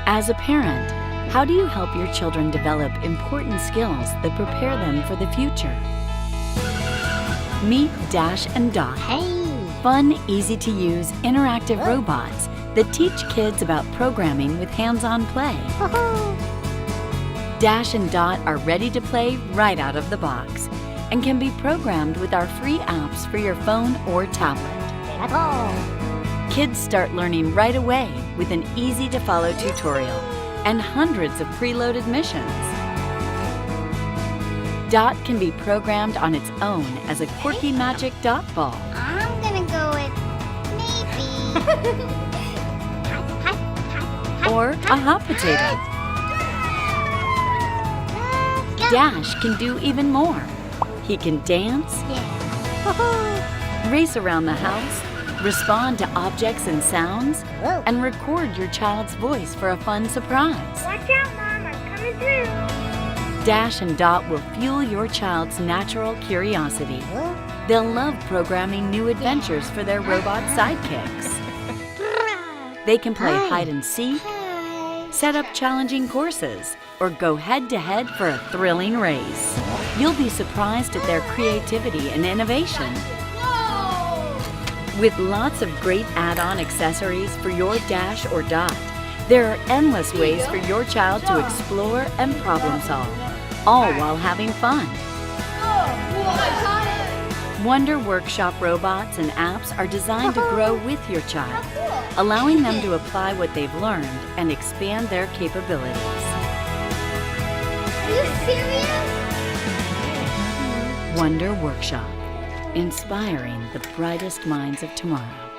As a parent, how do you help your children develop important skills that prepare them for the future? Meet Dash and Dot. Fun, easy-to-use, interactive robots that teach kids about programming with hands-on play. Dash and Dot are ready to play right out of the box and can be programmed with our free apps for your phone or tablet. Kids start learning right away with an easy-to-follow tutorial and hundreds of preloaded missions. Dot can be programmed on its own as a quirky magic dot ball. I'm gonna go with maybe. Or a hot potato. Dash can do even more. He can dance, race around the house, respond to objects and sounds, and record your child's voice for a fun surprise. Watch out, Mom, I'm coming through. Dash and Dot will fuel your child's natural curiosity. They'll love programming new adventures for their robot sidekicks. They can play hide and seek, set up challenging courses, or go head-to-head for a thrilling race. You'll be surprised at their creativity and innovation. With lots of great add-on accessories for your Dash or Dot, there are endless ways for your child to explore and problem solve, all while having fun. Wonder Workshop robots and apps are designed to grow with your child, allowing them to apply what they've learned and expand their capabilities. Are you serious? Wonder Workshop, inspiring the brightest minds of tomorrow.